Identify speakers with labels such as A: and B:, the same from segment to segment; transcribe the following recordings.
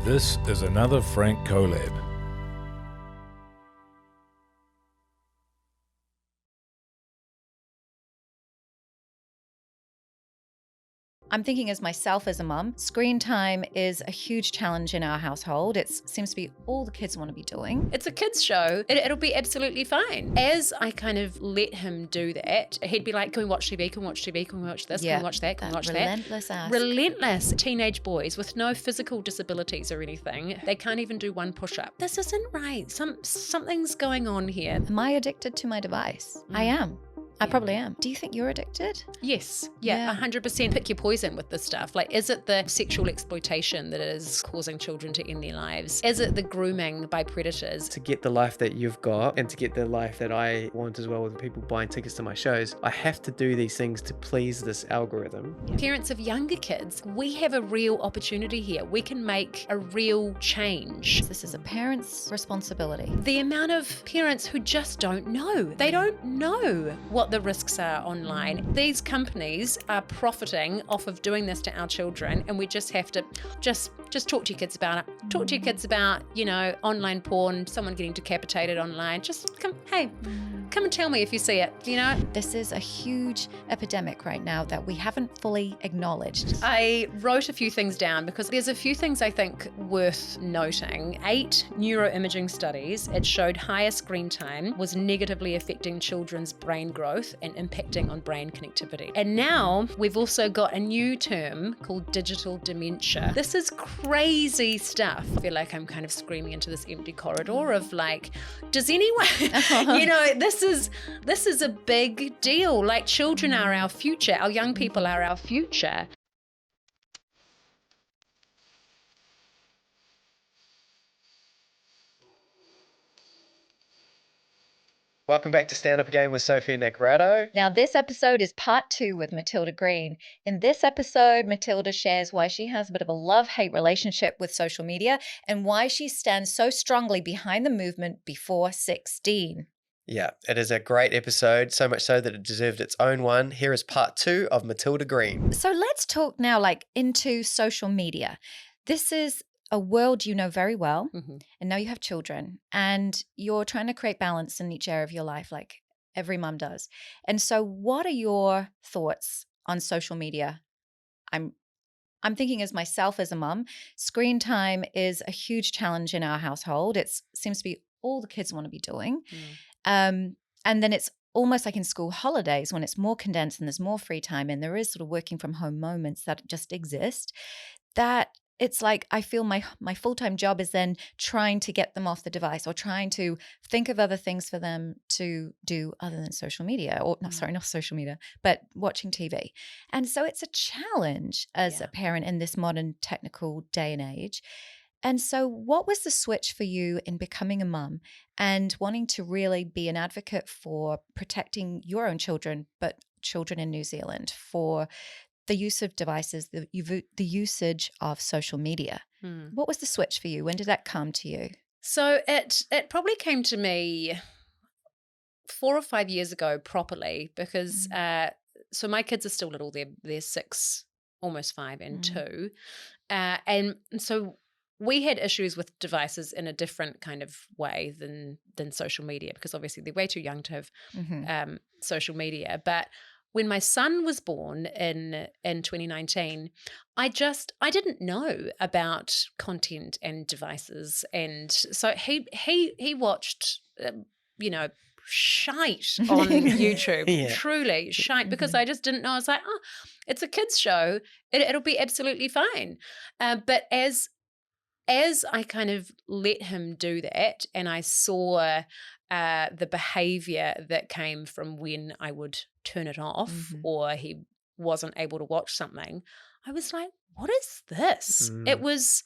A: This is another Frank Collab.
B: I'm thinking as myself as a mum, screen time is a huge challenge in our household. It seems to be all the kids want to be doing.
C: It's a kid's show. It'll be absolutely fine. As I kind of let him do that, he'd be like, can we watch TV? Can we watch TV? Can we watch this? Can we watch that? Can we watch that?
B: Relentless ask.
C: Relentless. Teenage boys with no physical disabilities or anything. They can't even do one push-up. This isn't right. Something's going on here.
B: Am I addicted to my device? I am. I probably am. Do you think you're addicted?
C: Yes. Yeah, 100%. Pick your poison with this stuff. Like, is it the sexual exploitation that is causing children to end their lives? Is it the grooming by predators?
D: To get the life that you've got and to get the life that I want as well with people buying tickets to my shows, I have to do these things to please this algorithm.
C: Parents of younger kids, we have a real opportunity here. We can make a real change.
B: This is a parent's responsibility.
C: The amount of parents who just don't know. They don't know what the risks are online. These companies are profiting off of doing this to our children, and we just have to just talk to your kids about it. Talk to your kids about, online porn, someone getting decapitated online. Just come and tell me if you see it,
B: This is a huge epidemic right now that we haven't fully acknowledged.
C: I wrote a few things down because there's a few things I think worth noting. 8 neuroimaging studies, it showed higher screen time was negatively affecting children's brain growth and impacting on brain connectivity. And now we've also got a new term called digital dementia. This is crazy stuff. I feel like I'm kind of screaming into this empty corridor of like, does anyone, this is a big deal. Like, children are our future. Our young people are our future.
D: Welcome back to Stand Up Again with Sophie Negrato.
B: Now, this episode is part 2 with Matilda Green. In this episode, Matilda shares why she has a bit of a love-hate relationship with social media and why she stands so strongly behind the movement before 16.
D: Yeah, it is a great episode, so much so that it deserved its own one. Here is part 2 of Matilda Green.
B: So let's talk now into social media. This is a world you know very well, and now you have children, and you're trying to create balance in each area of your life like every mum does. And so what are your thoughts on social media? I'm thinking as myself as a mum, screen time is a huge challenge in our household. It seems to be all the kids want to be doing. And then it's almost like in school holidays when it's more condensed and there's more free time and there is sort of working from home moments that just exist, that it's like I feel my full-time job is then trying to get them off the device or trying to think of other things for them to do other than social media not social media, but watching TV. And so it's a challenge as a parent in this modern technical day and age. And so what was the switch for you in becoming a mum and wanting to really be an advocate for protecting your own children, but children in New Zealand, for the use of devices, the usage of social media? What was the switch for you? When did that come to you?
C: So it probably came to me 4 or 5 years ago properly because so my kids are still little. They're 6, almost 5 and 2. And so we had issues with devices in a different kind of way than social media because obviously they're way too young to have social media. But when my son was born in 2019, I didn't know about content and devices, and so he watched shite on YouTube, truly shite, because I just didn't know. I was like, oh, it's a kids show, it'll be absolutely fine. But as I kind of let him do that, and I saw the behavior that came from when I would turn it off or he wasn't able to watch something, I was like, what is this? It was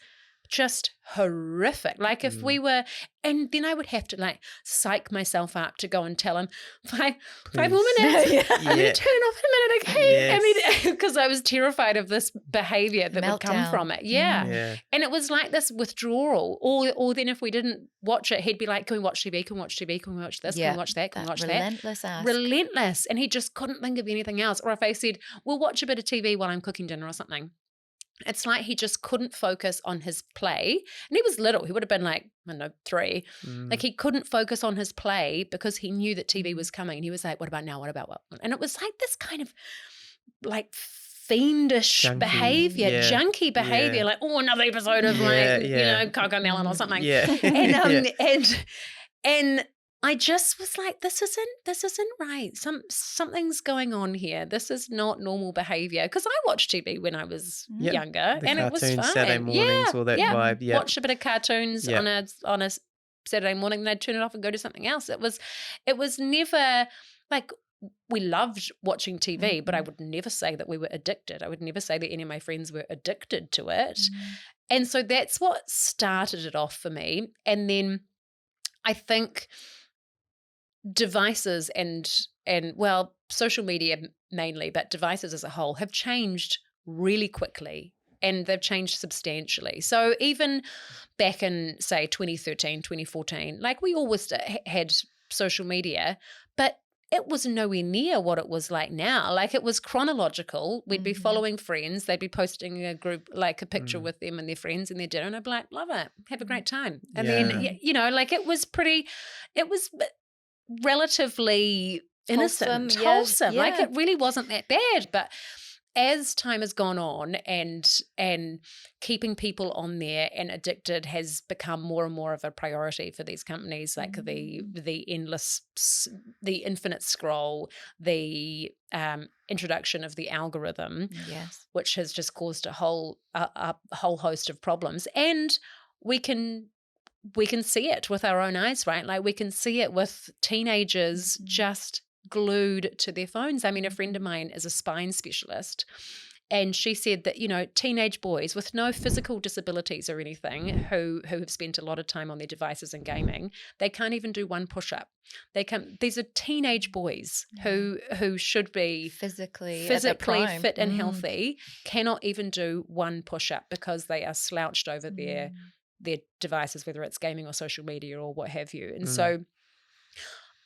C: just horrific. Like if we were, and then I would have to like psych myself up to go and tell him 5 more minutes. I need to turn it off in a minute, okay? I mean, because I was terrified of this behavior that would come from it. And it was like this withdrawal. Or then if we didn't watch it, he'd be like, can we watch TV? Can we watch TV? Can we watch this? Can we watch that? Can we watch
B: relentless
C: that?
B: Ask.
C: Relentless. And he just couldn't think of anything else. Or if I said, we'll watch a bit of TV while I'm cooking dinner or something, It's like he just couldn't focus on his play. And he was little. He would have been like, I don't know, 3. Like he couldn't focus on his play because he knew that TV was coming. And he was like, what about now? What about what? And it was like this kind of like fiendish behavior, junky behavior, like, oh, another episode of Coco Melon or something. And I just was like, this isn't right. Something's going on here. This is not normal behavior. Because I watched TV when I was younger, and it was fine.
D: Saturday mornings, all that vibe. Yeah,
C: watch a bit of cartoons on a Saturday morning, and they'd turn it off and go to something else. It was never like we loved watching TV, but I would never say that we were addicted. I would never say that any of my friends were addicted to it. And so that's what started it off for me. And then I think devices and well, social media mainly, but devices as a whole have changed really quickly, and they've changed substantially. So even back in, say, 2013, 2014, like we always had social media, but it was nowhere near what it was like now. Like it was chronological. We'd be following friends. They'd be posting a group, like a picture with them and their friends and their dinner. And I'd be like, love it. Have a great time. And then, like it was relatively innocent, wholesome. Like it really wasn't that bad. But as time has gone on and keeping people on there and addicted has become more and more of a priority for these companies, like the infinite scroll, the introduction of the algorithm, which has just caused a whole host of problems. And we can see it with our own eyes, right? Like we can see it with teenagers just glued to their phones. I mean, a friend of mine is a spine specialist, and she said that, teenage boys with no physical disabilities or anything who have spent a lot of time on their devices and gaming, they can't even do one push-up. These are teenage boys who should be physically fit and healthy, cannot even do one push-up because they are slouched over their devices, whether it's gaming or social media or what have you. And so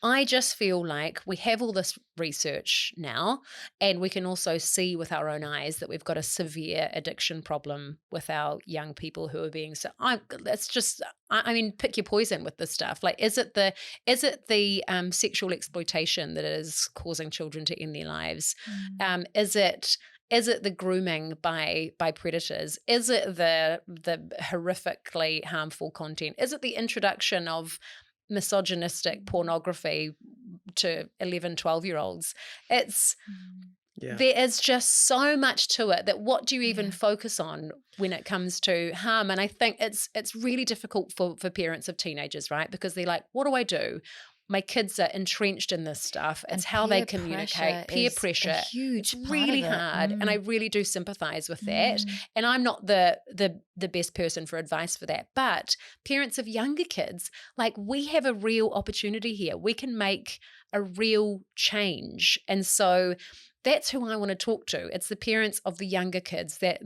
C: I just feel like we have all this research now, and we can also see with our own eyes that we've got a severe addiction problem with our young people who are being pick your poison with this stuff. Like, is it the sexual exploitation that is causing children to end their lives? Is it the grooming by predators? Is it the horrifically harmful content? Is it the introduction of misogynistic pornography to 11, 12-year-olds? There is just so much to it that what do you even focus on when it comes to harm? And I think it's really difficult for parents of teenagers, right? Because they're like, what do I do? My kids are entrenched in this stuff. It's how they communicate. Peer pressure,
B: huge,
C: it's really hard, and I really do sympathize with that. And I'm not the best person for advice for that. But parents of younger kids, like, we have a real opportunity here. We can make a real change, and so that's who I want to talk to. It's the parents of the younger kids that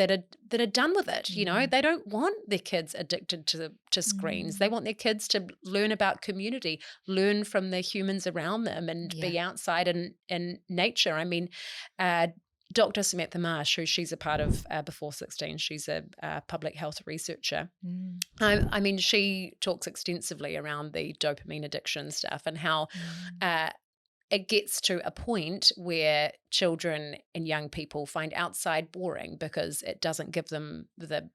C: are done with it. They don't want their kids addicted to screens. They want their kids to learn about community, learn from the humans around them, and be outside in nature. I mean, Dr. Samantha Marsh, who she's a part of Before 16, she's a public health researcher. I mean, she talks extensively around the dopamine addiction stuff and how it gets to a point where children and young people find outside boring because it doesn't give them the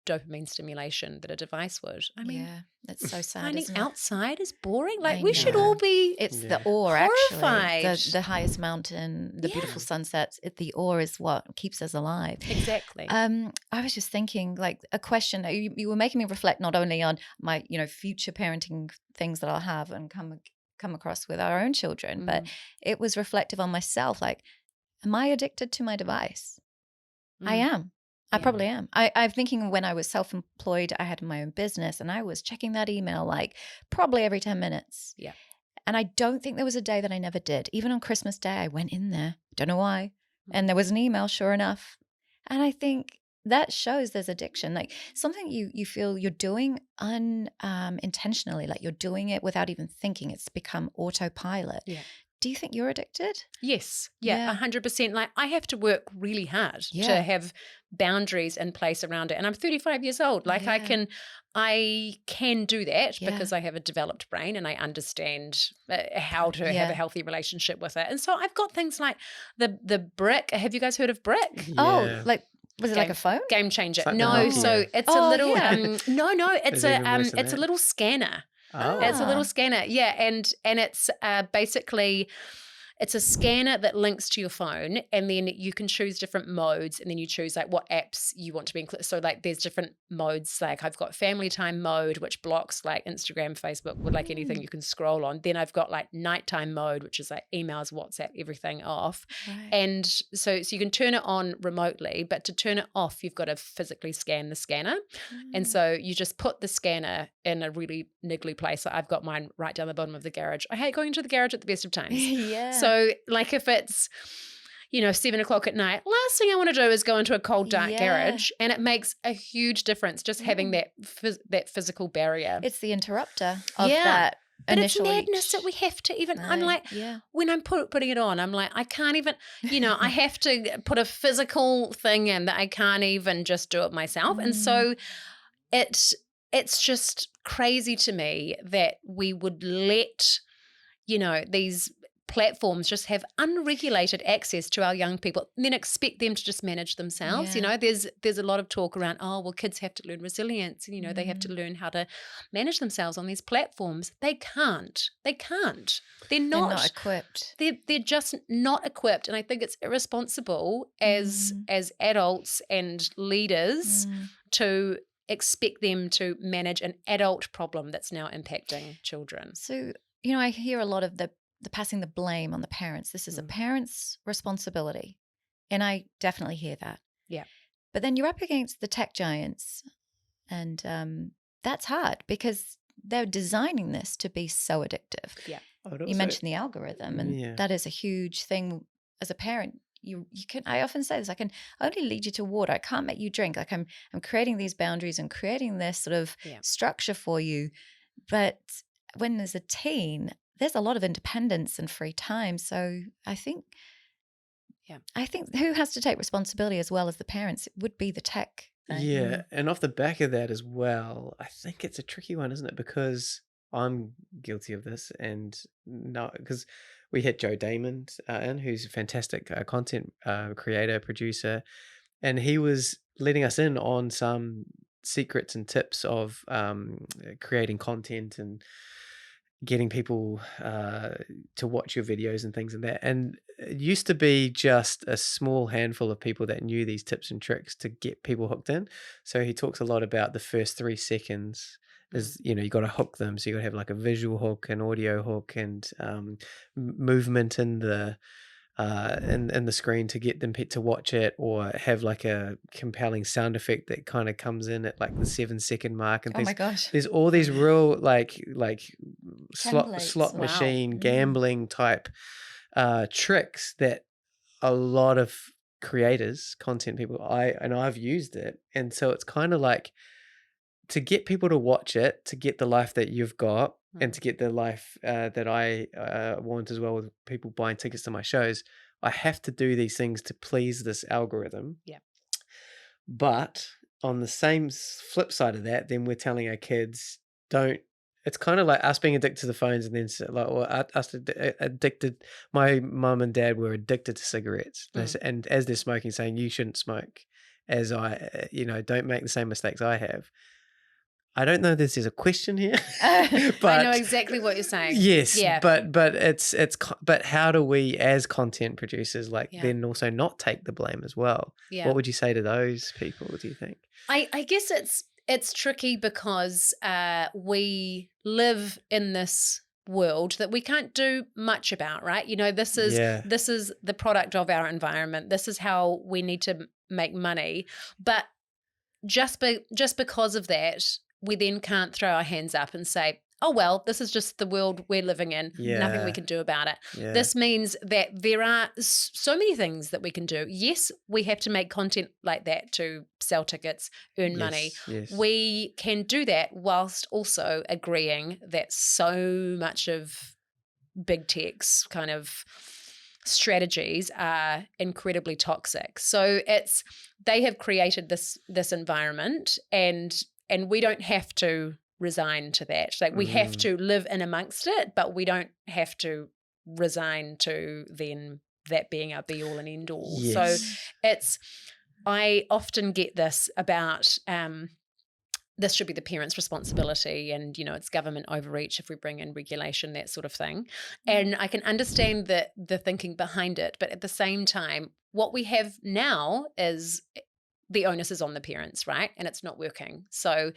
C: dopamine stimulation that a device would. I mean,
B: that's so sad.
C: Finding outside is boring. Like, we should all be.
B: It's the awe,
C: horrified.
B: Actually. The highest mountain, the beautiful sunsets. The awe is what keeps us alive.
C: Exactly.
B: I was just thinking, like, a question. You were making me reflect not only on my, future parenting things that I'll have and come across with our own children, but it was reflective on myself. Like, am I addicted to my device? I am. I probably am. I'm thinking when I was self-employed, I had my own business and I was checking that email like probably every 10 minutes.
C: Yeah.
B: And I don't think there was a day that I never did. Even on Christmas Day, I went in there. Don't know why. And there was an email, sure enough. And I think that shows there's addiction, like something you feel you're doing intentionally, like you're doing it without even thinking. It's become autopilot.
C: Yeah.
B: Do you think you're addicted?
C: Yes. Yeah, 100%. Like I have to work really hard to have boundaries in place around it. And I'm 35 years old. Like I can do that because I have a developed brain and I understand how to have a healthy relationship with it. And so I've got things like the brick. Have you guys heard of brick?
D: Yeah.
B: Oh, like was it like a phone?
C: Game changer.
D: Like
C: no, so it's a little it's it's a little scanner.
D: Oh.
C: It's a little scanner, and it's basically it's a scanner that links to your phone, and then you can choose different modes, and then you choose like what apps you want to be included. So like there's different modes. Like I've got family time mode, which blocks like Instagram, Facebook, with like anything you can scroll on. Then I've got like nighttime mode, which is like emails, WhatsApp, everything off.
B: Right.
C: And so you can turn it on remotely, but to turn it off, you've got to physically scan the scanner. And so you just put the scanner in a really niggly place. So I've got mine right down the bottom of the garage. I hate going to the garage at the best of times. So like if it's, 7 o'clock at night, last thing I want to do is go into a cold, dark garage. And it makes a huge difference just having that physical barrier.
B: It's the interrupter of that.
C: But it's madness that we have to even, I'm like, when I'm putting it on, I'm like, I can't even, I have to put a physical thing in that I can't even just do it myself. And so it's just crazy to me that we would let, these platforms just have unregulated access to our young people and then expect them to just manage themselves. There's a lot of talk around, kids have to learn resilience and, they have to learn how to manage themselves on these platforms. They can't. They're not
B: equipped.
C: They're just not equipped. And I think it's irresponsible as adults and leaders to expect them to manage an adult problem that's now impacting children.
B: So, I hear a lot of the passing the blame on the parents. This is a parent's responsibility. And I definitely hear that.
C: Yeah.
B: But then you're up against the tech giants. And that's hard because they're designing this to be so addictive.
C: Yeah.
B: You mentioned the algorithm, and that is a huge thing. As a parent, you can. I often say this: I can only lead you to water. I can't make you drink. Like I'm creating these boundaries and creating this sort of structure for you. But when there's a teen, there's a lot of independence and free time. So I think who has to take responsibility as well as the parents? It would be the tech thing.
D: Yeah, and off the back of that as well, I think it's a tricky one, isn't it? Because I'm guilty of this, and no, because we had Joe Damon in, who's a fantastic content creator, producer, and he was letting us in on some secrets and tips of creating content and getting people to watch your videos and things like that. And it used to be just a small handful of people that knew these tips and tricks to get people hooked in. So he talks a lot about the first 3 seconds is, you got to hook them. So you got to have like a visual hook, an audio hook, and movement in the screen to get them to watch it, or have like a compelling sound effect that kind of comes in at like the 7-second mark and things.
B: Oh my gosh.
D: There's all these real like
B: Templates.
D: slot machine gambling type tricks that a lot of creators, content people, I've used it. And so it's kind of like, to get people to watch it, to get the life that you've got, and to get the life that I want as well, with people buying tickets to my shows, I have to do these things to please this algorithm.
C: Yeah.
D: But on the same flip side of that, then we're telling our kids, don't. It's kind of like us being addicted to the phones, and then us addicted. My mum and dad were addicted to cigarettes, and as they're smoking, saying you shouldn't smoke, as I, don't make the same mistakes I have. I don't know if there's a question here, but
C: I know exactly what you're saying.
D: Yes, but how do we as content producers then also not take the blame as well?
C: Yeah.
D: What would you say to those people, do you think?
C: I guess it's tricky because we live in this world that we can't do much about, right? This is the product of our environment. This is how we need to make money. But just because of that, we then can't throw our hands up and say, oh, well, this is just the world we're living in. Nothing we can do about it. Yeah. This means that there are so many things that we can do. Yes, we have to make content like that to sell tickets, earn money.
D: Yes.
C: We can do that whilst also agreeing that so much of big tech's kind of strategies are incredibly toxic. So they have created this environment, and we don't have to resign to that. Like, we have to live in amongst it, but we don't have to resign to then that being our be all and end all.
D: Yes.
C: So I often get this about this should be the parents' responsibility, and it's government overreach if we bring in regulation, that sort of thing. And I can understand the thinking behind it, but at the same time, what we have now is the onus is on the parents, right? And it's not working. So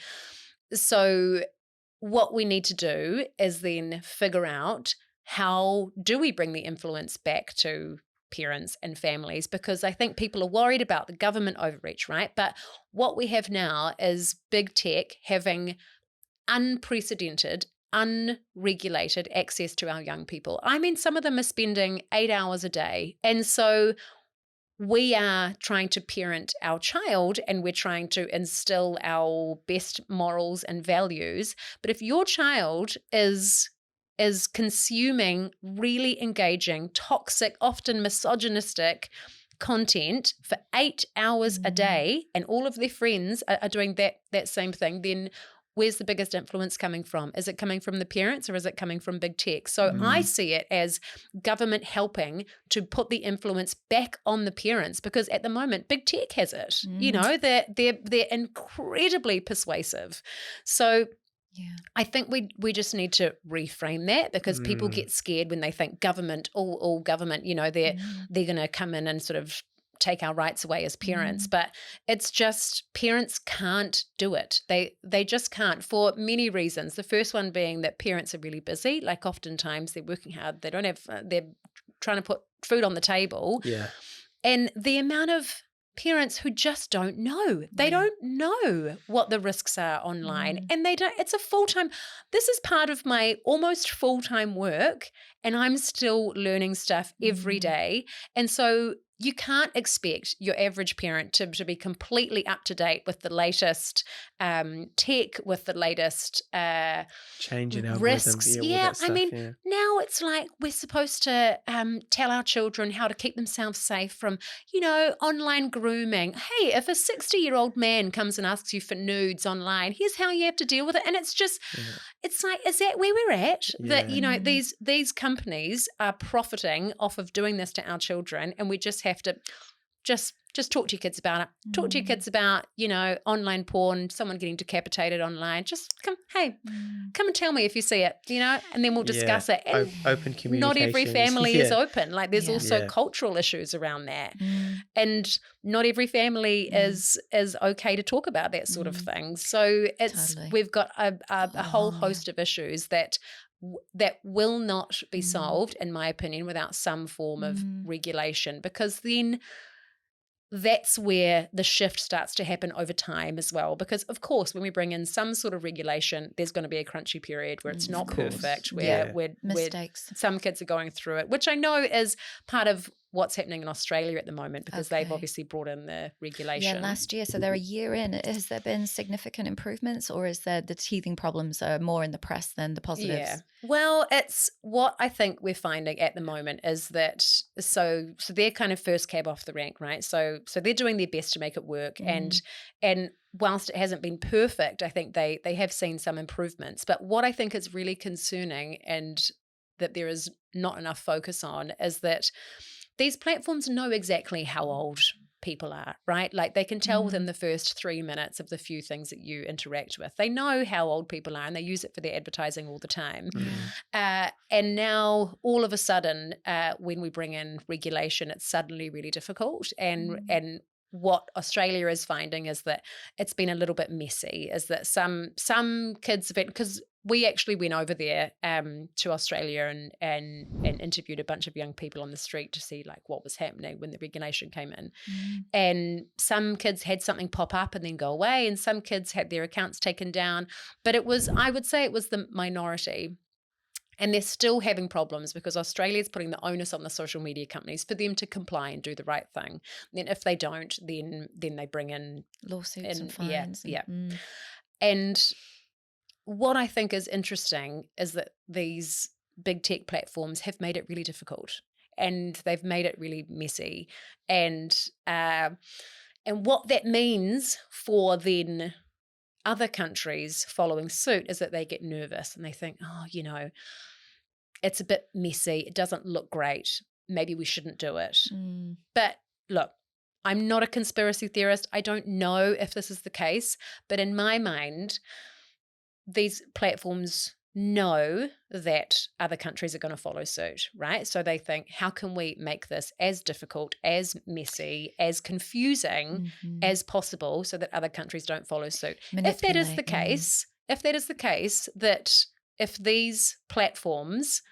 C: what we need to do is then figure out, how do we bring the influence back to parents and families? Because I think people are worried about the government overreach, right? But what we have now is big tech having unprecedented, unregulated access to our young people. I mean, some of them are spending 8 hours a day. And so we are trying to parent our child, and we're trying to instill our best morals and values. But if your child is consuming really engaging, toxic, often misogynistic content for 8 hours a day, and all of their friends are doing that same thing, then where's the biggest influence coming from? Is it coming from the parents, or is it coming from big tech? So I see it as government helping to put the influence back on the parents, because at the moment big tech has it. They're incredibly persuasive. So I think we just need to reframe that, because people get scared when they think government, all government, they're going to come in and sort of take our rights away as parents. But it's just, parents can't do it. They just can't, for many reasons. The first one being that parents are really busy. Like, oftentimes they're working hard. They don't have, they're trying to put food on the table.
D: Yeah.
C: And the amount of parents who just don't know. They don't know what the risks are online, and they don't. It's a full-time. This is part of my almost full-time work, and I'm still learning stuff every day. And so you can't expect your average parent to be completely up to date with the latest tech, with the latest
D: change in
C: risks.
D: algorithm.
C: I mean, now it's like we're supposed to tell our children how to keep themselves safe from, online grooming. Hey, if a 60-year-old man comes and asks you for nudes online, here's how you have to deal with it. And it's just, it's like, is that where we're at? That, these companies are profiting off of doing this to our children, and we just have to just talk to your kids about it. Talk to your kids about, online porn, someone getting decapitated online. Just come and tell me if you see it, and then we'll discuss it. And
D: open communication.
C: Not every family is open. Like, there's also cultural issues around that. And not every family is okay to talk about that sort of thing. So we've got a whole host of issues that will not be solved, in my opinion, without some form of regulation, because then that's where the shift starts to happen over time as well. Because, of course, when we bring in some sort of regulation, there's going to be a crunchy period where it's not perfect, where
B: mistakes.
C: Some kids are going through it, which I know is part of what's happening in Australia at the moment, because they've obviously brought in the regulation.
B: Yeah, last year. So they're a year in. Has there been significant improvements, or is there the teething problems are more in the press than the positives?
C: Yeah. Well, it's what I think we're finding at the moment is that so they're kind of first cab off the rank, right? So they're doing their best to make it work, and whilst it hasn't been perfect, I think they have seen some improvements. But what I think is really concerning, and that there is not enough focus on, is that these platforms know exactly how old people are, right? Like, they can tell within the first 3 minutes of the few things that you interact with. They know how old people are, and they use it for their advertising all the time. And now, all of a sudden, when we bring in regulation, it's suddenly really difficult. And what Australia is finding is that it's been a little bit messy, is that some kids have been, because we actually went over there to Australia and interviewed a bunch of young people on the street to see like what was happening when the regulation came in. And some kids had something pop up and then go away, and some kids had their accounts taken down. But I would say it was the minority. And they're still having problems because Australia's putting the onus on the social media companies for them to comply and do the right thing. And then if they don't, then they bring in
B: lawsuits and fines.
C: And what I think is interesting is that these big tech platforms have made it really difficult, and they've made it really messy. And what that means for then other countries following suit is that they get nervous and they think, oh, it's a bit messy. It doesn't look great. Maybe we shouldn't do it. But look, I'm not a conspiracy theorist. I don't know if this is the case, but in my mind, these platforms know that other countries are going to follow suit, right? So they think, how can we make this as difficult, as messy, as confusing as possible so that other countries don't follow suit? If that is the case, that if these platforms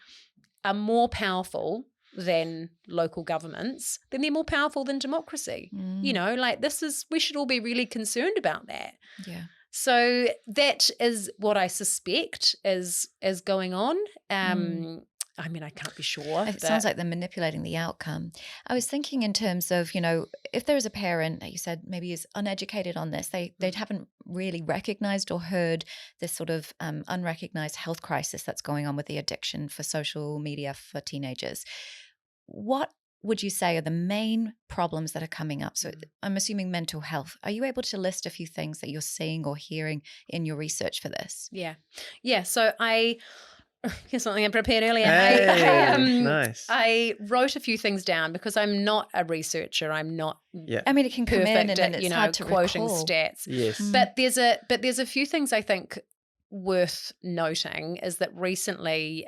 C: are more powerful than local governments, then they're more powerful than democracy. We should all be really concerned about that.
B: Yeah.
C: So that is what I suspect is going on. I mean, I can't be sure.
B: It sounds like they're manipulating the outcome. I was thinking in terms of, if there is a parent that you said maybe is uneducated on this, they haven't really recognized or heard this sort of unrecognized health crisis that's going on with the addiction for social media for teenagers. What would you say are the main problems that are coming up? So I'm assuming mental health. Are you able to list a few things that you're seeing or hearing in your research for this?
C: Yeah. So here's something I prepared earlier.
D: Nice.
C: I wrote a few things down because I'm not a researcher. I'm not.
D: Yeah.
B: I mean, it can come in and it's hard to
C: quoting
B: recall.
C: stats.
D: Yes.
C: But there's a few things I think worth noting is that recently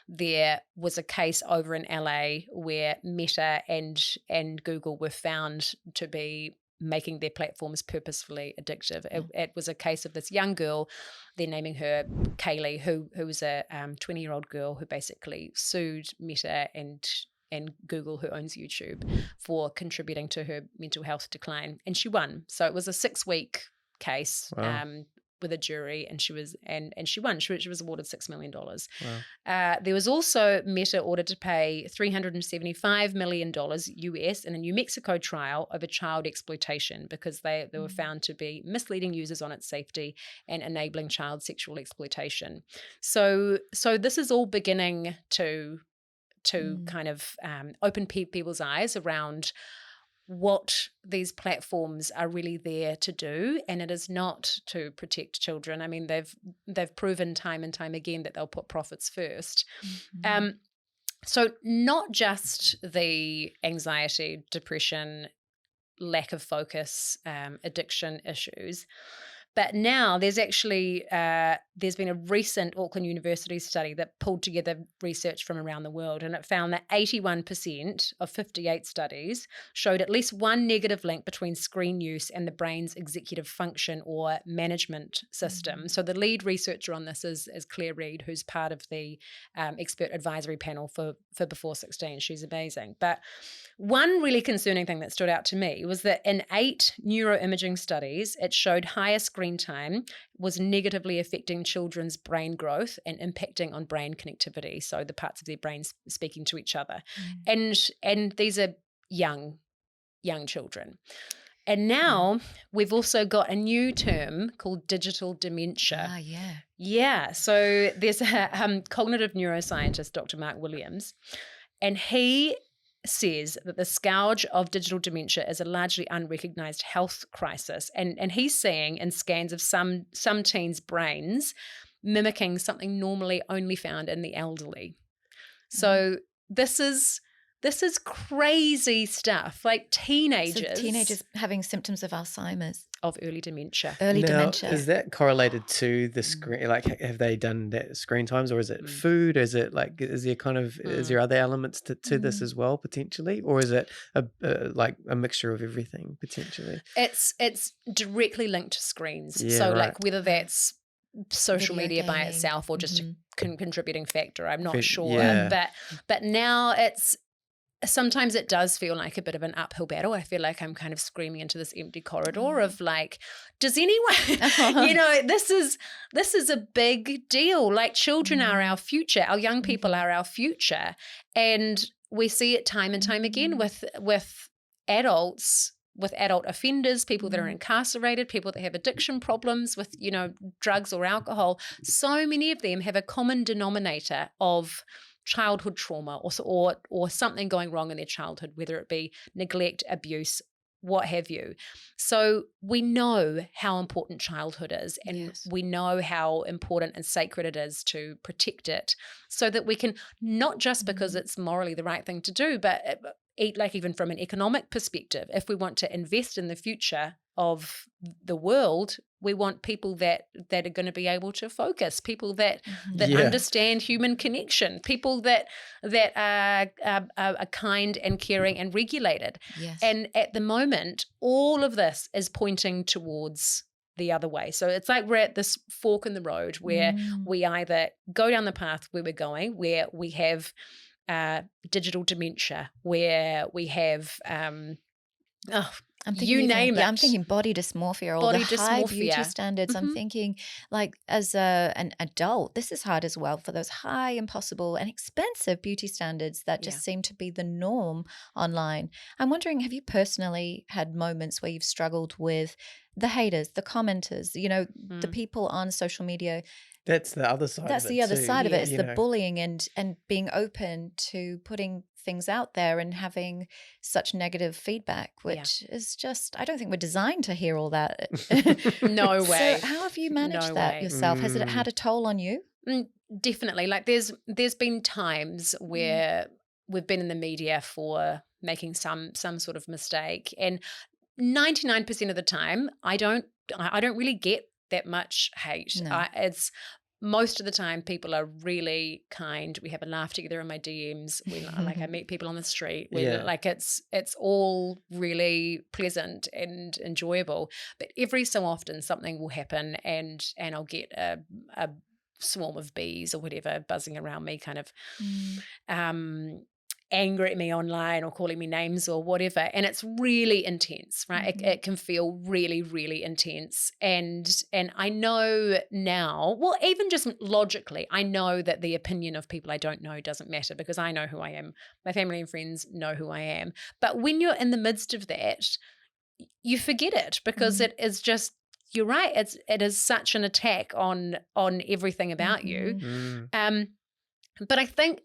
C: there was a case over in LA where Meta and Google were found to be making their platforms purposefully addictive. It was a case of this young girl, they're naming her Kaylee, who was a 20-year-old girl who basically sued Meta and Google, who owns YouTube, for contributing to her mental health decline, and she won. So it was a 6-week case.
D: Wow.
C: With a jury, and she won. She was awarded $6 million.
D: Wow.
C: There was also Meta ordered to pay $375 million US in a New Mexico trial over child exploitation because they were found to be misleading users on its safety and enabling child sexual exploitation. So this is all beginning to kind of open people's eyes around what these platforms are really there to do, and it is not to protect children. I mean, they've proven time and time again that they'll put profits first. So not just the anxiety, depression, lack of focus, addiction issues, but now there's actually there's been a recent Auckland University study that pulled together research from around the world, and it found that 81% of 58 studies showed at least one negative link between screen use and the brain's executive function or management system. So the lead researcher on this is Claire Reid, who's part of the expert advisory panel for Before 16. She's amazing. But one really concerning thing that stood out to me was that in 8 neuroimaging studies, it showed higher screen time was negatively affecting children's brain growth and impacting on brain connectivity, so the parts of their brains speaking to each other. And these are young children. And now we've also got a new term called digital dementia. Yeah. So there's a cognitive neuroscientist, Dr. Mark Williams, and he says that the scourge of digital dementia is a largely unrecognized health crisis. And he's seeing in scans of some teens' brains mimicking something normally only found in the elderly. So this is crazy stuff. Like teenagers
B: having symptoms of Alzheimer's.
C: Of early dementia.
B: Dementia.
D: Is that correlated to the screen? Like, have they done that screen times, or is it food? Is it like, is there other elements to this as well potentially, or is it like a mixture of everything potentially?
C: It's directly linked to screens.
D: Yeah,
C: so
D: right.
C: like whether that's social
B: Video
C: media by
B: gaming.
C: itself or just a contributing factor, I'm not sure.
D: Yeah.
C: But now sometimes it does feel like a bit of an uphill battle. I feel like I'm kind of screaming into this empty corridor of like, does anyone, this is a big deal. Like children are our future. Our young people are our future. And we see it time and time again with adults adult offenders, people that are incarcerated, people that have addiction problems with, drugs or alcohol. So many of them have a common denominator of childhood trauma or something going wrong in their childhood, whether it be neglect, abuse, what have you. So we know how important childhood is, and we know how important and sacred it is to protect it, so that we can, not just because it's morally the right thing to do, but even from an economic perspective, if we want to invest in the future of the world, we want people that are going to be able to focus, people that understand human connection, people that are kind and caring and regulated.
B: Yes.
C: And at the moment, all of this is pointing towards the other way. So it's like we're at this fork in the road where we either go down the path where we're going, where we have digital dementia, where we have
B: I'm thinking
C: you name it.
B: I'm thinking body dysmorphia, all the high beauty standards. I'm thinking, like, as an adult, this is hard as well, for those high, impossible and expensive beauty standards that just seem to be the norm online. I'm wondering, have you personally had moments where you've struggled with the haters, the commenters, the people on social media?
D: That's the other side.
B: That's the other side of it. It's the bullying and being open to putting things out there and having such negative feedback, which is just, I don't think we're designed to hear all that.
C: No way.
B: So how have you managed that yourself? Has it had a toll on you?
C: Definitely. Like there's been times where we've been in the media for making some sort of mistake, and 99% of the time I don't really get that much hate.
B: No.
C: It's most of the time people are really kind. We have a laugh together in my DMs. I meet people on the street. It's all really pleasant and enjoyable. But every so often something will happen, and I'll get a swarm of bees or whatever buzzing around me, kind of angry at me online or calling me names or whatever, and it's really intense, right? It can feel really, really intense, and I know now, well, even just logically, I know that the opinion of people I don't know doesn't matter, because I know who I am. My family and friends know who I am. But when you're in the midst of that, you forget it, because it is just, you're right, it is such an attack on everything about you. But I think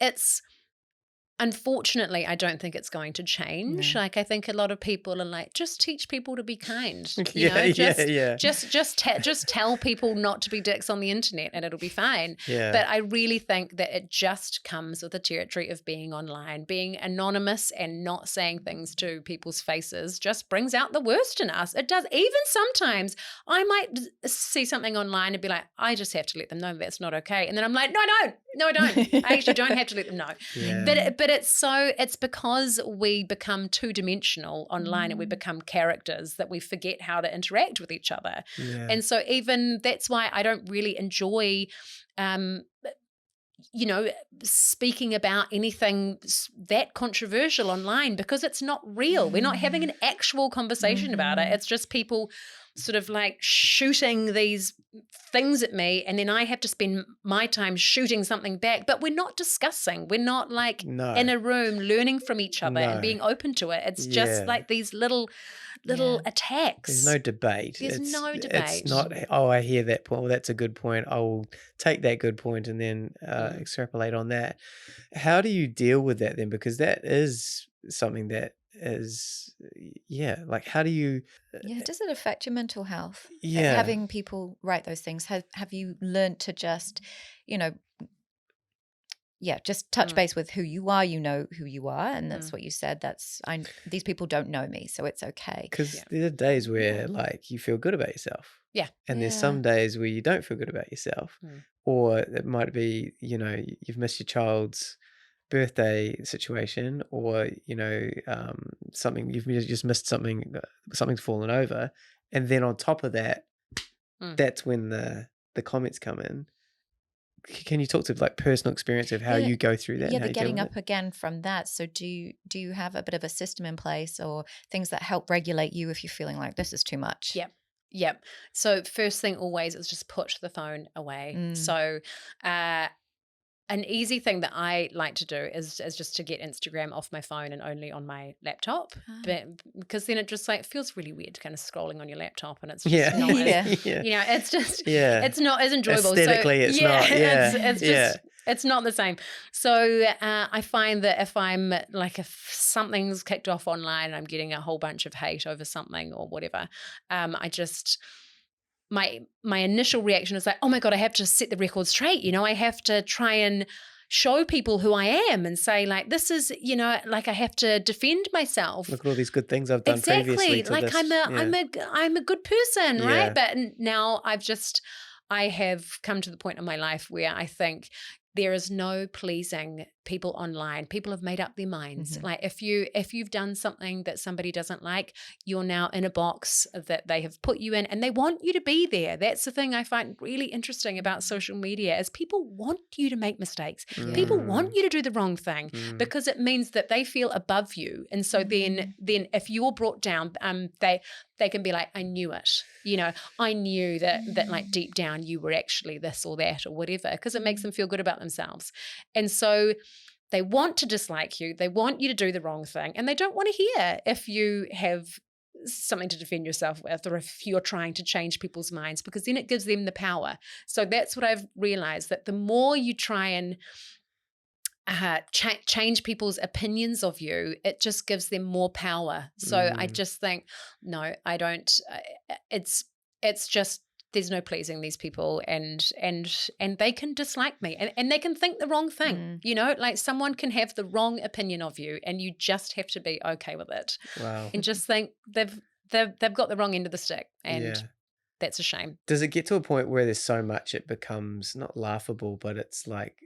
C: unfortunately, I don't think it's going to change.
B: No.
C: Like, I think a lot of people are like, just teach people to be kind. Just tell people not to be dicks on the internet, and it'll be fine.
D: Yeah.
C: But I really think that it just comes with the territory of being online. Being anonymous and not saying things to people's faces just brings out the worst in us. It does. Even sometimes I might see something online and be like, I just have to let them know that's not okay. And then I'm like, no, I don't. I actually don't have to let them know.
D: Yeah.
C: But it's because we become two-dimensional online and we become characters that we forget how to interact with each other.
D: Yeah.
C: And so even that's why I don't really enjoy speaking about anything that controversial online, because it's not real. We're not having an actual conversation about it. It's just people sort of like shooting these things at me, and then I have to spend my time shooting something back. But we're not discussing. We're not like in a room learning from each other and being open to it. It's just like these little attacks.
D: There's no debate.
C: There's no debate.
D: It's not, I hear that point. Well, that's a good point. I will take that good point and then extrapolate on that. How do you deal with that then? Because that is something that is, like, how do you...
B: does it affect your mental health?
D: Yeah.
B: Having people write those things, have you learned to just, just touch base with who you are, who you are, and that's what you said. These people don't know me, so it's okay.
D: Because there are days where, like, you feel good about yourself.
C: Yeah.
D: And there's some days where you don't feel good about yourself. Or it might be, you've missed your child's birthday situation, or, something, you've just missed something, something's fallen over. And then on top of that, that's when the comments come in. Can you talk to like personal experience of how you go through that?
B: Yeah, but getting up again from that. So do you have a bit of a system in place or things that help regulate you if you're feeling like this is too much?
C: Yep. So first thing always is just put the phone away. So an easy thing that I like to do is just to get Instagram off my phone and only on my laptop, because then it just like feels really weird kind of scrolling on your laptop, and it's just not as, you know, it's just it's not as enjoyable.
D: Aesthetically, it's not.
C: It's just it's not the same. So I find that if something's kicked off online and I'm getting a whole bunch of hate over something or whatever, I just my initial reaction is like, oh my God, I have to set the record straight. You know, I have to try and show people who I am and say like, this is, you know, like I have to defend myself.
D: Look at all these good things I've done previously to
C: like
D: this.
C: I'm a good person, right? But now I have come to the point in my life where I think there is no pleasing people online. People have made up their minds. Like if you've done something that somebody doesn't like, you're now in a box that they have put you in, and they want you to be there. That's the thing I find really interesting about social media is people want you to make mistakes. People want you to do the wrong thing because it means that they feel above you. And so then if you're brought down, they can be like, I knew it. You know, I knew that like deep down you were actually this or that or whatever, because it makes them feel good about themselves. And so they want to dislike you. They want you to do the wrong thing. And they don't want to hear if you have something to defend yourself with or if you're trying to change people's minds, because then it gives them the power. So that's what I've realized, that the more you try and change people's opinions of you, it just gives them more power. So I just think, no, I don't. It's just, there's no pleasing these people, and they can dislike me, and they can think the wrong thing. You know, like someone can have the wrong opinion of you, and you just have to be okay with it.
D: Wow.
C: And just think they've got the wrong end of the stick, and that's a shame.
D: Does it get to a point where there's so much it becomes not laughable, but it's like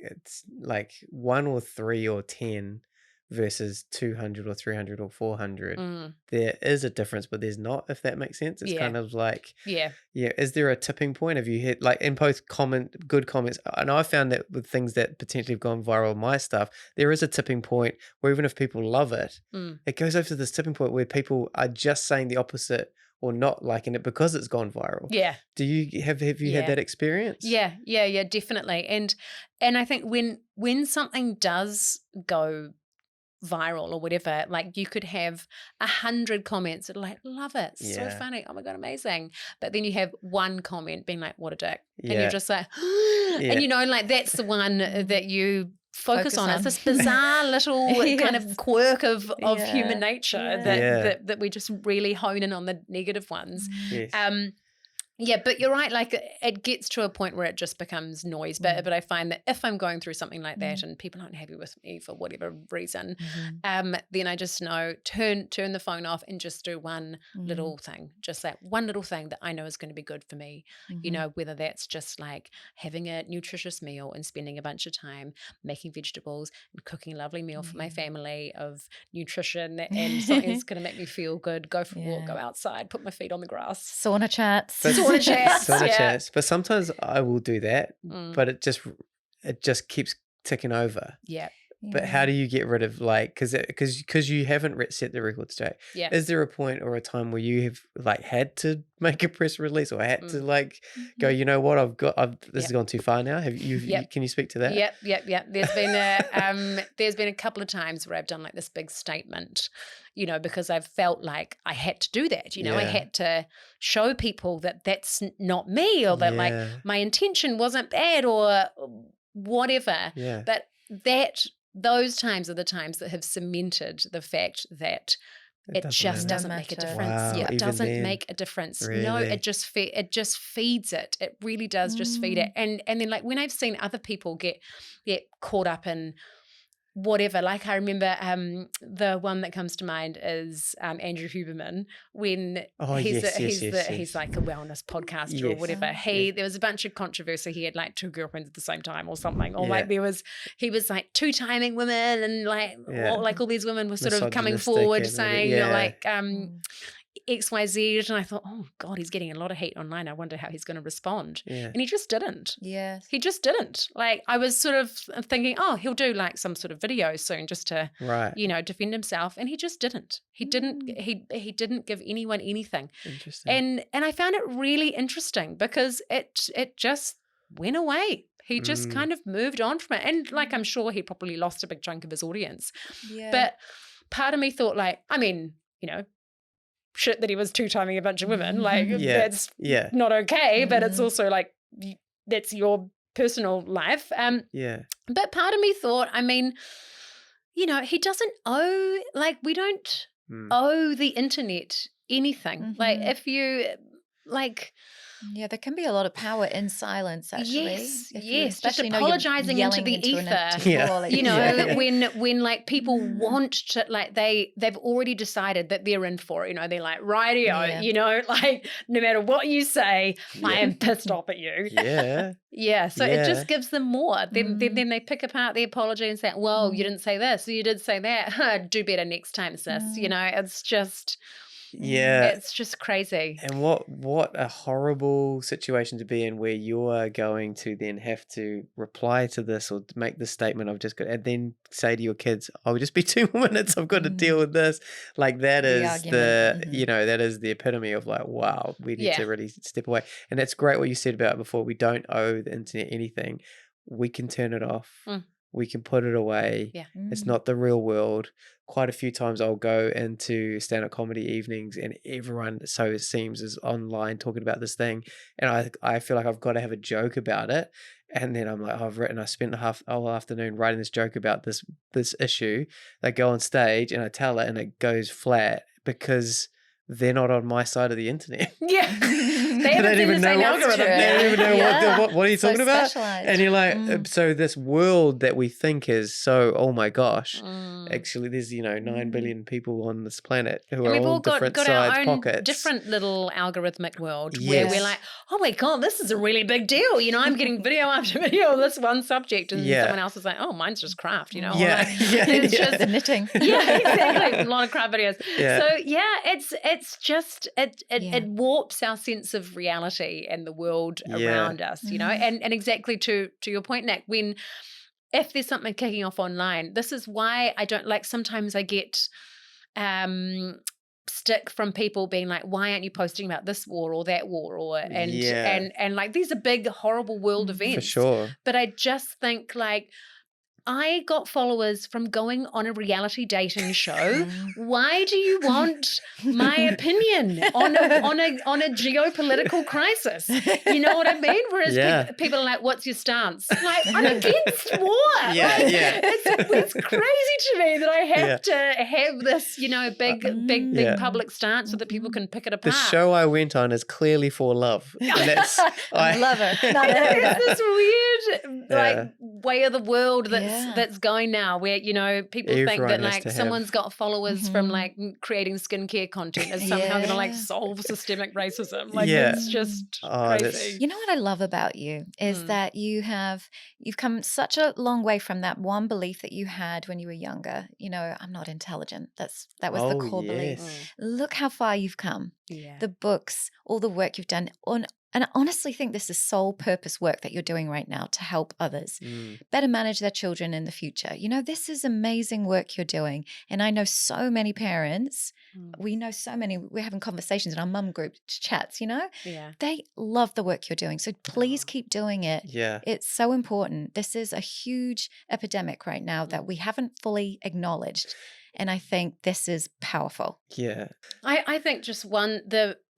D: 1 or 3 or 10 versus 200 or 300 or 400? There is a difference, but there's not, if that makes sense. It's kind of like, is there a tipping point? Have you hit, like, in both good comments, and I found that with things that potentially have gone viral, my stuff, there is a tipping point where even if people love it, it goes over to this tipping point where people are just saying the opposite or not liking it because it's gone viral. Yeah. Do you have you had that experience?
C: Yeah, definitely. And I think when something does go viral or whatever, like you could have 100 comments that are like, love it, so funny, oh my God, amazing. But then you have one comment being like, what a dick. And you're just like, and you know, like that's the one that you focus on. It's this bizarre little kind of quirk of human nature that we just really hone in on the negative ones. But you're right, like it gets to a point where it just becomes noise. But I find that if I'm going through something like that and people aren't happy with me for whatever reason, then I just know, turn the phone off and just do one little thing, just that one little thing that I know is going to be good for me. You know, whether that's just like having a nutritious meal and spending a bunch of time making vegetables and cooking a lovely meal for my family of nutrition and something that's going to make me feel good, go for a walk, go outside, put my feet on the grass.
B: Sauna chats.
D: Chats. But sometimes I will do that, but it just keeps ticking over. But how do you get rid of, like, because you haven't set the record straight? Is there a point or a time where you have like had to make a press release or had to like go, you know what, this has gone too far now? Have you? Can you speak to that?
C: There's been a couple of times where I've done like this big statement, you know, because I've felt like I had to do that. You know, I had to show people that that's not me, or that like my intention wasn't bad or whatever. But those times are the times that have cemented the fact that it just doesn't make a difference.
D: Wow,
C: It doesn't make a difference.
D: Really?
C: No, it just feeds it. It really does just feed it. And then like when I've seen other people get caught up in whatever, like I remember the one that comes to mind is Andrew Huberman, when he's like a wellness podcaster or whatever. There was a bunch of controversy. He had like 2 girlfriends at the same time or something, or like he was like 2-timing women, and like all these women were sort of coming forward saying like XYZ, and I thought, oh God, he's getting a lot of hate online. I wonder how he's going to respond. And he just didn't. He just didn't. Like I was sort of thinking, oh, he'll do like some sort of video soon just to, you know, defend himself, and he just didn't. He didn't. He didn't give anyone anything. Interesting. And I found it really interesting because it just went away. He just kind of moved on from it. And like, I'm sure he probably lost a big chunk of his audience.
B: Yeah.
C: But part of me thought like, I mean, you know, shit that he was two-timing a bunch of women. Like, that's not okay. But it's also like, that's your personal life. But part of me thought, I mean, you know, he doesn't owe, like, we don't owe the internet anything. Like, if you, like...
B: Yeah, there can be a lot of power in silence, actually.
C: Yes,
B: especially
C: just apologizing into the ether. You know, when like people want to, like they've already decided that they're in for it. You know, they're like, rightio, you know, like no matter what you say, I am pissed off at you. So it just gives them more. Then they pick apart the apology and say, well, you didn't say this, you did say that. Do better next time, sis. You know, it's just... it's just crazy.
D: And what a horrible situation to be in, where you are going to then have to reply to this or make this statement I've just got, and then say to your kids, "I'll just be 2 minutes. I've got to deal with this." Like that is you know, that is the epitome of like, wow, we need to really step away. And that's great what you said about before. We don't owe the internet anything. We can turn it off. We can put it away. It's not the real world. Quite a few times I'll go into stand-up comedy evenings and everyone, so it seems, is online talking about this thing. And I feel like I've got to have a joke about it. And then I'm like, I spent a whole afternoon writing this joke about this issue. I go on stage and I tell it and it goes flat because they're not on my side of the internet.
C: They don't even know
D: what are you talking about? And you're like, so this world that we think is so, oh my gosh, actually there's, you know, 9 billion people on this planet who are all different
C: got
D: size
C: our own
D: pockets.
C: Different little algorithmic world where we're like, oh my God, this is a really big deal. You know, I'm getting video after video on this one subject, and someone else is like, oh, mine's just craft, you know. It's just
B: knitting.
C: Exactly. A lot of craft videos. So it warps our sense of reality and the world around us, you know. And exactly to your point, Nick, if there's something kicking off online, this is why I don't like, sometimes I get stick from people being like, why aren't you posting about this war or that war, or and like, these are big horrible world events,
D: for sure.
C: But I just think like, I got followers from going on a reality dating show. Why do you want my opinion on a geopolitical crisis? You know what I mean? Whereas people are like, "What's your stance?" Like, I'm against war. It's crazy to me that I have to have this, you know, big public stance so that people can pick it apart.
D: The show I went on is clearly for love. And that's,
B: I love it.
C: It's this weird like way of the world that's going now, where, you know, people think that like someone's got followers from like creating skincare content is somehow going to like solve systemic racism. Like it's just crazy.
B: You know what I love about you is that you've come such a long way from that one belief that you had when you were younger. You know, I'm not intelligent. That was the core belief. Look how far you've come. The books, all the work you've done on. And I honestly think this is sole purpose work that you're doing right now to help others better manage their children in the future. You know, this is amazing work you're doing. And I know so many parents, we're having conversations in our mum group chats, you know, they love the work you're doing. So please keep doing it. It's so important. This is a huge epidemic right now that we haven't fully acknowledged. And I think this is powerful.
C: I think just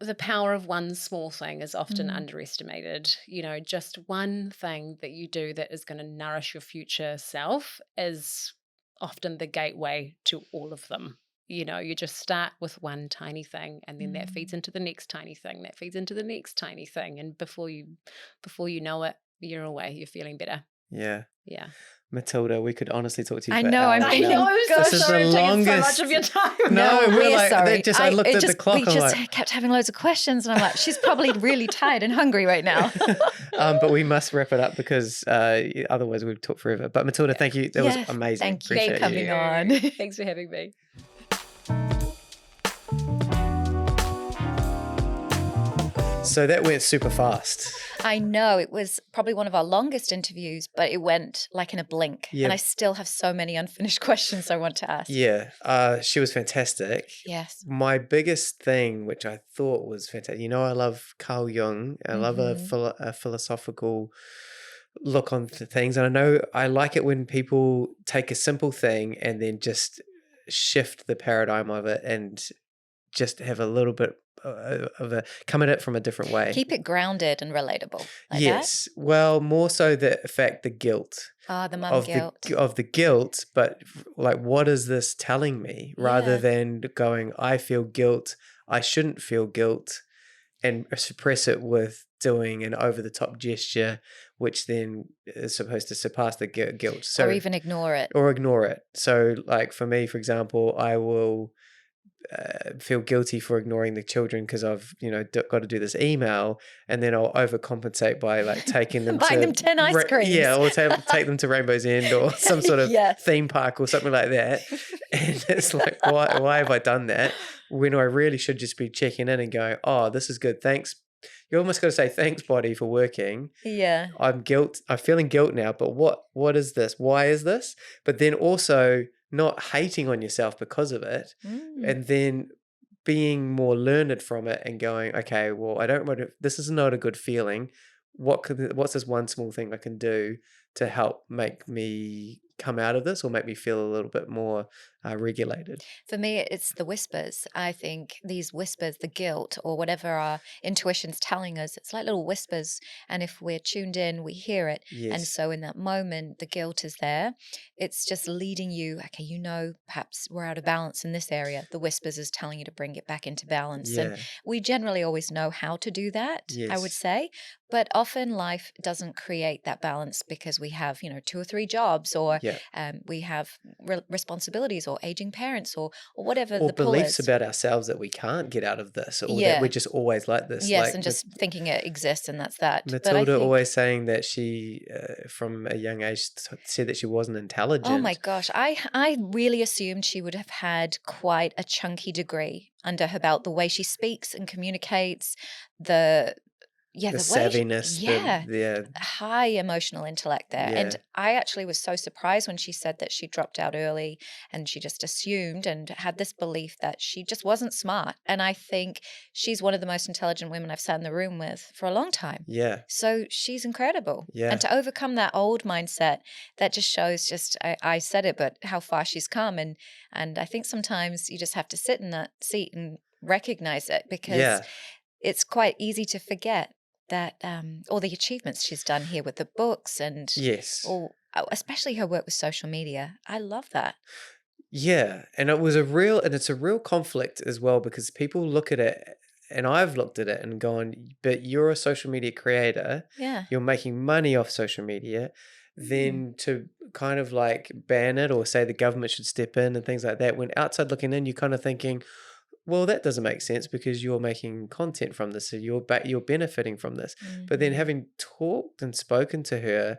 C: the power of one small thing is often underestimated. You know, just one thing that you do that is going to nourish your future self is often the gateway to all of them. You know, you just start with one tiny thing, and then that feeds into the next tiny thing, that feeds into the next tiny thing. And before you know it, you're away, you're feeling better. Yeah.
D: Matilda, we could honestly talk to you.
B: I
D: for
B: know.
D: hours.
C: I know.
D: This is the longest.
C: So much of your time.
D: No, we're like,
B: sorry.
D: I looked at the clock.
B: We just kept having loads of questions, and I'm like, she's probably really tired and hungry right now.
D: But we must wrap it up because otherwise we'd talk forever. But Matilda, thank you. That was amazing.
B: Thank you for coming on.
C: Thanks for having me.
D: So that went super fast.
B: I know. It was probably one of our longest interviews, but it went like in a blink. And I still have so many unfinished questions I want to ask.
D: She was fantastic.
B: Yes.
D: My biggest thing, which I thought was fantastic, you know, I love Carl Jung. I love a philosophical look on things. And I know I like it when people take a simple thing and then just shift the paradigm of it and just have a little bit of a come at it from a different way.
B: Keep it grounded and relatable. Like
D: yes. Well, more so the guilt.
B: the mum guilt.
D: Of the guilt, but like, what is this telling me? Rather
B: Yeah.
D: than going, I feel guilt, I shouldn't feel guilt, and suppress it with doing an over-the-top gesture, which then is supposed to surpass the guilt. So,
B: or even ignore it.
D: So, like for me, for example, I will feel guilty for ignoring the children because I've got to do this email, and then I'll overcompensate by like taking them
B: buying them 10 ice creams.
D: or take them to Rainbow's End or some sort of theme park or something like that. And it's like, why have I done that when I really should just be checking in and going, oh, this is good, thanks. You almost got to say, thanks, body, for working.
B: Yeah.
D: I'm feeling guilt now, but what is this? Why is this? But then also not hating on yourself because of it, and then being more learned from it and going, okay, well, I don't want to, this is not a good feeling. What's this one small thing I can do to help make me come out of this or make me feel a little bit more regulated?
B: For me, it's the whispers. I think these whispers, the guilt or whatever our intuition's telling us, it's like little whispers. And if we're tuned in, we hear it.
D: Yes.
B: And so in that moment, the guilt is there. It's just leading you, okay, perhaps we're out of balance in this area. The whispers is telling you to bring it back into balance.
D: Yeah.
B: And we generally always know how to do that, I would
D: Yes.
B: say. But often life doesn't create that balance because we have, 2 or 3 jobs, or we have responsibilities, or aging parents, or whatever
D: Or
B: the pull
D: beliefs
B: is.
D: about ourselves that we can't get out of this, or that we're just always like this.
B: Yes,
D: like
B: and just thinking it exists and that's that.
D: Matilda always saying that she, from a young age, said that she wasn't intelligent.
B: Oh my gosh, I really assumed she would have had quite a chunky degree under her belt. The way she speaks and communicates, the
D: savviness,
B: high emotional intellect there. And I actually was so surprised when she said that she dropped out early, and she just assumed and had this belief that she just wasn't smart. And I think she's one of the most intelligent women I've sat in the room with for a long time.
D: Yeah.
B: So she's incredible.
D: Yeah.
B: And to overcome that old mindset, that just shows I said it, but how far she's come. And I think sometimes you just have to sit in that seat and recognize it, because it's quite easy to forget that all the achievements she's done here with the books and especially her work with social media. I love that.
D: Yeah. And it's a real conflict as well, because people look at it, and I've looked at it and gone, but you're a social media creator.
B: Yeah.
D: You're making money off social media. Then to kind of like ban it or say the government should step in and things like that, when outside looking in, you're kind of thinking, well, that doesn't make sense because you're making content from this, so you're benefiting from this. But then having talked and spoken to her,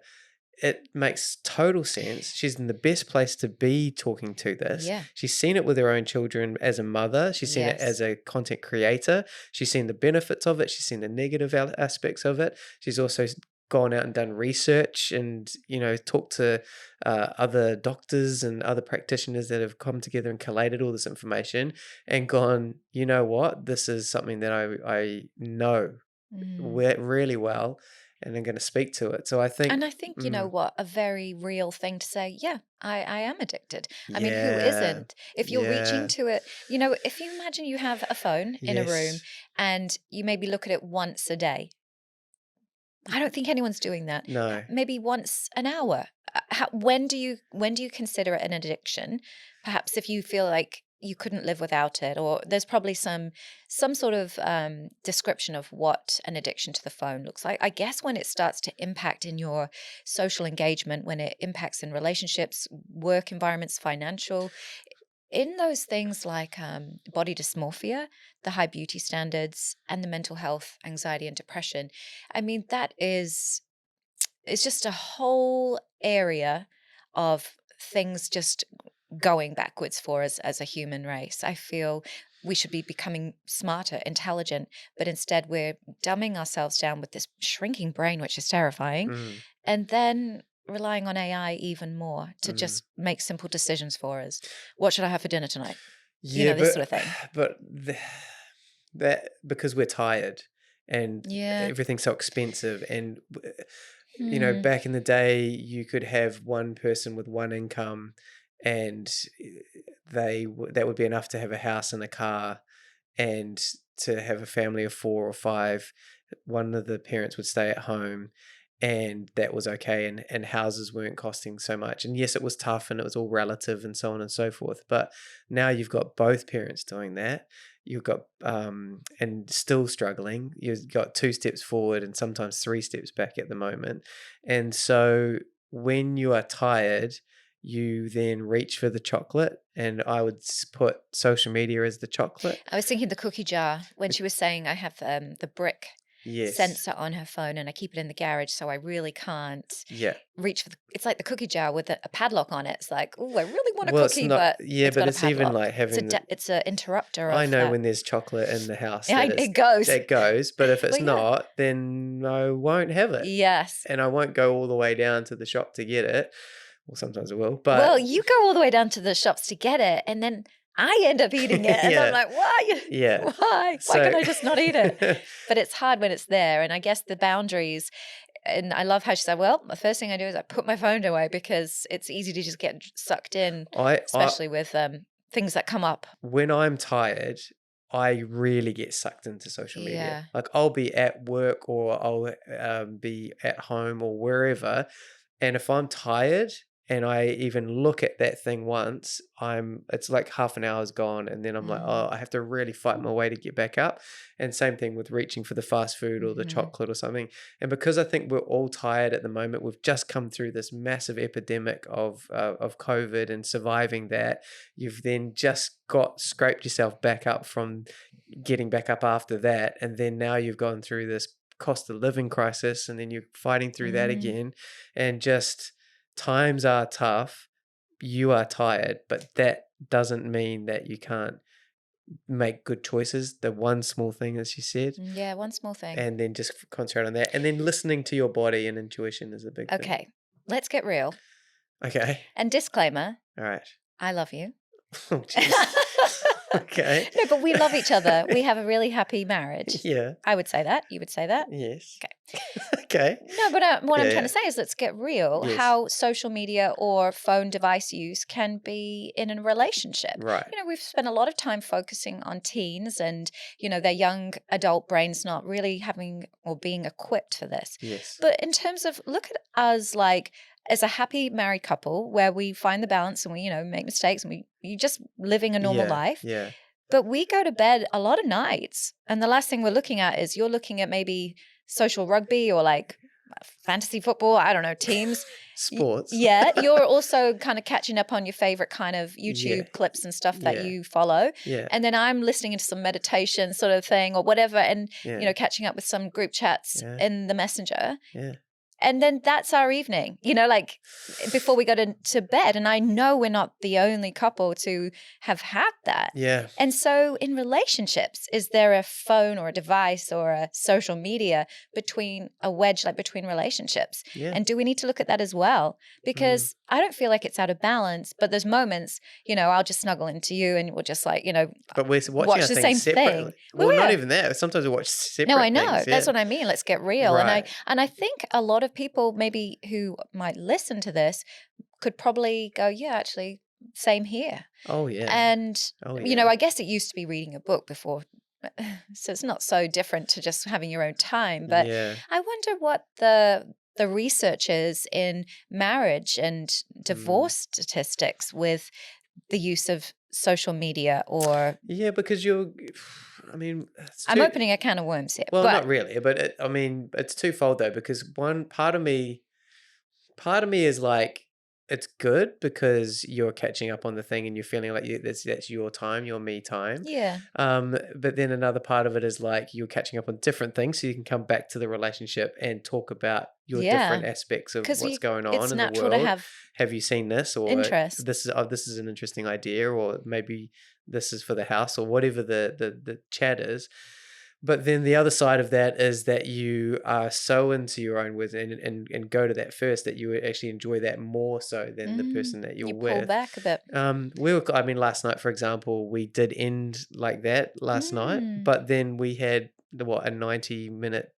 D: it makes total sense. She's in the best place to be talking to this.
B: Yeah.
D: She's seen it with her own children as a mother. She's seen it as a content creator. She's seen the benefits of it. She's seen the negative aspects of it. She's also gone out and done research and talked to other doctors and other practitioners that have come together and collated all this information and gone, you know what, this is something that I know really well, and I'm going to speak to it. So I think,
B: you know what, a very real thing to say. Yeah, I am addicted. I mean, who isn't? If you're reaching to it, if you imagine you have a phone in a room and you maybe look at it once a day. I don't think anyone's doing that.
D: No.
B: Maybe once an hour. When do you consider it an addiction? Perhaps if you feel like you couldn't live without it, or there's probably some sort of description of what an addiction to the phone looks like. I guess when it starts to impact in your social engagement, when it impacts in relationships, work environments, financial, in those things like body dysmorphia, the high beauty standards, and the mental health, anxiety, and depression. I mean, it's just a whole area of things just going backwards for us as a human race. I feel we should be becoming smarter, intelligent, but instead we're dumbing ourselves down with this shrinking brain, which is terrifying, and then relying on AI even more to just make simple decisions for us. What should I have for dinner tonight? This sort of thing.
D: But that because we're tired and everything's so expensive, and you know, back in the day, you could have one person with one income, and that would be enough to have a house and a car, and to have a family of 4 or 5. One of the parents would stay at home, and that was okay, and houses weren't costing so much. And yes, it was tough, and it was all relative and so on and so forth, but now you've got both parents doing that. You've got and still struggling. You've got 2 steps forward and sometimes 3 steps back at the moment. And so when you are tired, you then reach for the chocolate, and I would put social media as the chocolate.
B: I was thinking the cookie jar when she was saying I have the brick sensor on her phone, and I keep it in the garage, so I really can't reach for it's like the cookie jar with a padlock on it. It's like, oh, I really want a cookie, but it's
D: even like having
B: it's an interrupter.
D: I know when there's chocolate in the house,
B: it
D: goes, but if it's not, then I won't have it.
B: Yes,
D: and I won't go all the way down to the shop to get it. Well, sometimes I will, but
B: well, you go all the way down to the shops to get it, and then I end up eating it, and I'm like, why? Why can I just not eat it? But it's hard when it's there, and I guess the boundaries. And I love how she said, well, the first thing I do is I put my phone away, because it's easy to just get sucked in, especially with things that come up.
D: When I'm tired, I really get sucked into social media. Like, I'll be at work, or I'll be at home or wherever, and if I'm tired and I even look at that thing once, it's like half an hour's gone, and then I'm like, oh, I have to really fight my way to get back up. And same thing with reaching for the fast food or the chocolate or something. And because I think we're all tired at the moment, we've just come through this massive epidemic of COVID and surviving that. You've then just scraped yourself back up from getting back up after that, and then now you've gone through this cost of living crisis, and then you're fighting through that again, and just times are tough. You are tired, but that doesn't mean that you can't make good choices. The one small thing, as you said.
B: Yeah, one small thing.
D: And then just concentrate on that. And then listening to your body and intuition is a big thing.
B: Okay, let's get real.
D: Okay.
B: And disclaimer.
D: All right.
B: I love you.
D: Oh, jeez. Okay.
B: No, but we love each other. We have a really happy marriage.
D: Yeah.
B: I would say that. You would say that?
D: Yes.
B: Okay.
D: Okay.
B: No, but what I'm trying to say is, let's get real.
D: Yes.
B: How social media or phone device use can be in a relationship.
D: Right.
B: You know, we've spent a lot of time focusing on teens and, you know, their young adult brains not really having or being equipped for this.
D: Yes.
B: But in terms of, look at us like as a happy married couple where we find the balance and we, you know, make mistakes and you just living a normal life.
D: Yeah.
B: But we go to bed a lot of nights, and the last thing we're looking at is you're looking at maybe social rugby or like fantasy football, I don't know, teams.
D: Sports.
B: Yeah, you're also kind of catching up on your favorite kind of YouTube clips and stuff that you follow.
D: Yeah.
B: And then I'm listening into some meditation sort of thing or whatever, and you know, catching up with some group chats in the messenger.
D: Yeah.
B: And then that's our evening, you know, like before we go to bed. And I know we're not the only couple to have had that.
D: Yeah.
B: And so in relationships, is there a phone or a device or a social media between a wedge, like between relationships?
D: Yeah.
B: And do we need to look at that as well? Because I don't feel like it's out of balance, but there's moments, you know, I'll just snuggle into you and we'll just like, you know,
D: but we're watching
B: watch the same
D: separately.
B: thing.
D: Well, not even that. Sometimes we watch separate
B: No, I know.
D: things,
B: That's what I mean. Let's get real.
D: Right.
B: And I think a lot of people maybe who might listen to this could probably go, yeah, actually, same here.
D: Oh, yeah.
B: And, you know, I guess it used to be reading a book before. So it's not so different to just having your own time. But I wonder what the research is in marriage and divorce statistics with the use of social media or...
D: Yeah, because I mean...
B: I'm opening a can of worms here.
D: Well, not really, but I mean, it's twofold though, because one part of me is like, it's good because you're catching up on the thing and you're feeling like that's your time, your me time.
B: Yeah.
D: But then another part of it is like you're catching up on different things, so you can come back to the relationship and talk about your different aspects of what's going on in the world.
B: It's natural to
D: have you seen this, or
B: interest.
D: This is an interesting idea, or maybe this is for the house, or whatever the chat is. But then the other side of that is that you are so into your own words and go to that first that you actually enjoy that more so than the person that you're with.
B: You pull back a bit.
D: Last night, for example, we did end like that last night, but then we had a 90-minute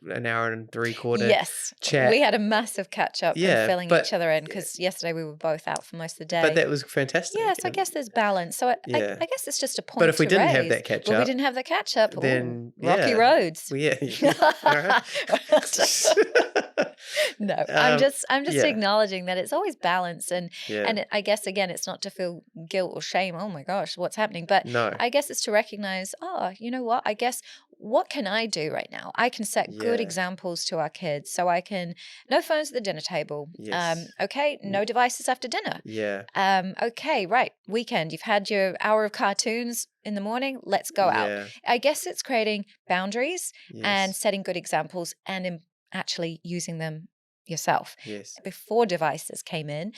D: an hour and 3/4
B: Yes.
D: chat.
B: We had a massive catch up
D: Yeah,
B: and filling
D: but
B: each other in because yesterday we were both out for most of the day.
D: but that was fantastic.
B: Yeah, so I guess there's balance. So
D: Yeah.
B: I guess it's just a point
D: But if we
B: to
D: didn't have
B: raise.
D: that catch
B: But we
D: up,
B: didn't have the catch up.
D: then
B: rocky
D: yeah.
B: roads.
D: Well, yeah. All right.
B: No, I'm just
D: yeah.
B: acknowledging that it's always balance, and
D: Yeah.
B: I guess again, it's not to feel guilt or shame. Oh my gosh, what's happening? But
D: No.
B: I guess it's to recognize, oh, you know what? I guess what can I do right now? I can set good
D: Yeah.
B: examples to our kids, so I can no phones at the dinner table.
D: Yes.
B: Okay, no devices after dinner.
D: Yeah.
B: Okay, right. Weekend, you've had your hour of cartoons in the morning. Let's go out.
D: Yeah.
B: I guess it's creating boundaries and
D: Yes.
B: setting good examples and actually using them yourself.
D: Yes.
B: Before devices came in,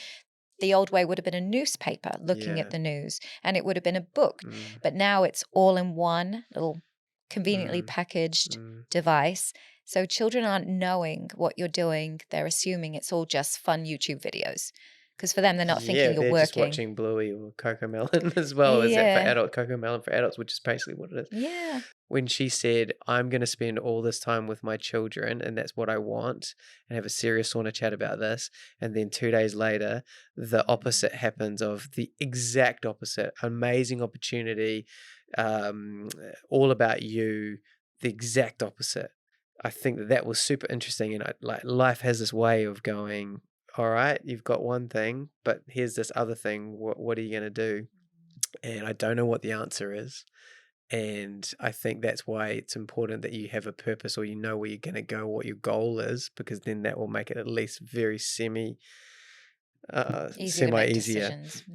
B: the old way would have been a newspaper looking
D: Yeah.
B: at the news, and it would have been a book.
D: Mm.
B: But now it's all in one little conveniently packaged device. So children aren't knowing what you're doing. They're assuming it's all just fun YouTube videos. Because for them, they're not thinking you're
D: they're
B: working.
D: just watching Bluey or Cocomelon as well. Is that for adult Cocomelon for adults, which is basically what it is.
B: Yeah.
D: When she said, I'm going to spend all this time with my children and that's what I want, and have a serious sauna chat about this, and then 2 days later, the opposite happens, of the exact opposite. Amazing opportunity, all about you, the exact opposite. I think that was super interesting, and life has this way of going, all right, you've got one thing, but here's this other thing. What are you going to do? And I don't know what the answer is. And I think that's why it's important that you have a purpose, or you know where you're going to go, what your goal is, because then that will make it at least very easier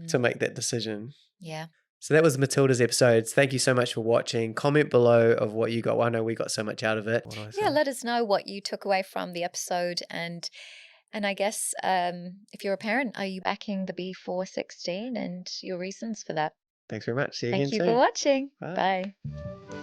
D: to make that decision.
B: Yeah.
D: So that was Matilda's episodes. Thank you so much for watching. Comment below of what you got. I know we got so much out of it.
B: Yeah, let us know what you took away from the episode, and I guess if you're a parent, are you backing the B416 and your reasons for that?
D: Thanks very much. See you again soon.
B: Thank you for watching.
D: Bye.
B: Bye.